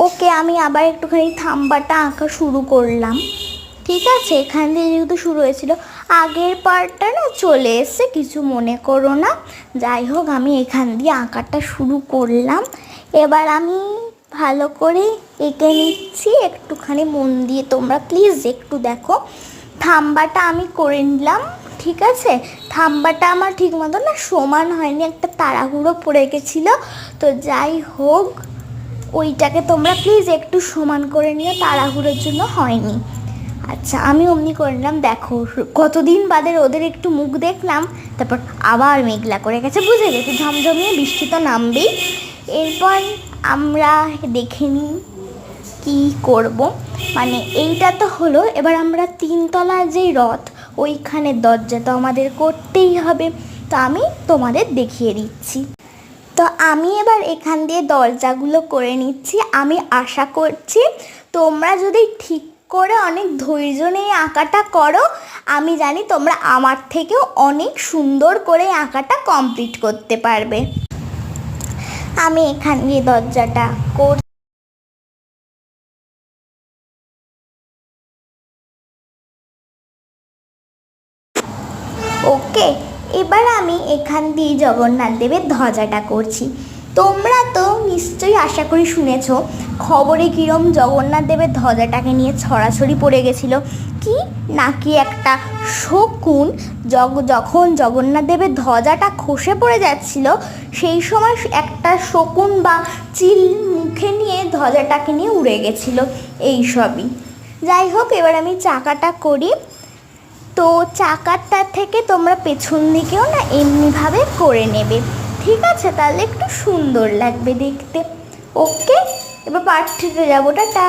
ওকে, আমি আবার একটুখানি থাম্বাটা আঁকা শুরু করলাম। ঠিক আছে, এখান দিয়ে যেহেতু শুরু হয়েছিল, আগের পার্টটা না চলে এসছে, কিছু মনে করো না। যাই হোক, আমি এখান দিয়ে আঁকাটা শুরু করলাম। এবার আমি ভালো করে এঁকে নিচ্ছি, একটুখানি মন দিয়ে তোমরা প্লিজ একটু দেখো। থাম্বাটা আমি করে নিলাম। ঠিক আছে, থাম্বাটা আমার ঠিক মতো না সমান হয়নি, একটা তাড়াহুড়ো পড়ে গেছিলো। তো যাই হোক, ওইটাকে তোমরা প্লিজ একটু সমান করে নিও, তাড়াহুড়োর জন্য হয়নি। আচ্ছা, আমি অমনি করে নিলাম। দেখো, কতদিন বাদে ওদের একটু মুখ দেখলাম, তারপর আবার মেঘলা করে গেছে, বুঝে গেছে ঝমঝমিয়ে বৃষ্টি তো নামবেই। এরপর আমরা দেখে নিই কী করব। মানে এইটা তো হলো, এবার আমরা 3তলার যেই রথ, ওইখানের দরজা তো আমাদের করতেই হবে। তো আমি তোমাদের দেখিয়ে দিচ্ছি। তো আমি এবার এখান দিয়ে দরজাগুলো করে নিচ্ছি। আমি আশা করছি তোমরা যদি ঠিক করে অনেক ধৈর্য নিয়ে আঁকাটা করো, আমি জানি তোমরা আমার থেকেও অনেক সুন্দর করে আঁকাটা কমপ্লিট করতে পারবে। আমি এখান দিয়ে দরজাটা ওকে, এবার আমি এখান দিয়ে জগন্নাথ দেবের ধ্বজাটা করছি। তোমরা তো নিশ্চয়ই আশা করি শুনেছো খবরে কীরম জগন্নাথ দেবের ধ্বজাটাকে নিয়ে ছড়াছড়ি পড়ে গেছিলো। কি নাকি একটা শকুন যখন জগন্নাথ দেবের ধ্বজাটা খসে পড়ে যাচ্ছিল, সেই সময় একটা শকুন বা চিল মুখে নিয়ে ধ্বজাটাকে নিয়ে উড়ে গেছিলো, এই সবই। যাই হোক, এবার আমি চাকাটা করি। তো চাকাটা থেকে তোমরা পেছন দিকেও না এমনিভাবে করে নেবে। ঠিক আছে, তাহলে একটু সুন্দর লাগবে দেখতে। ওকে, এবার পার্ট 3-তে যাবো। টাটা।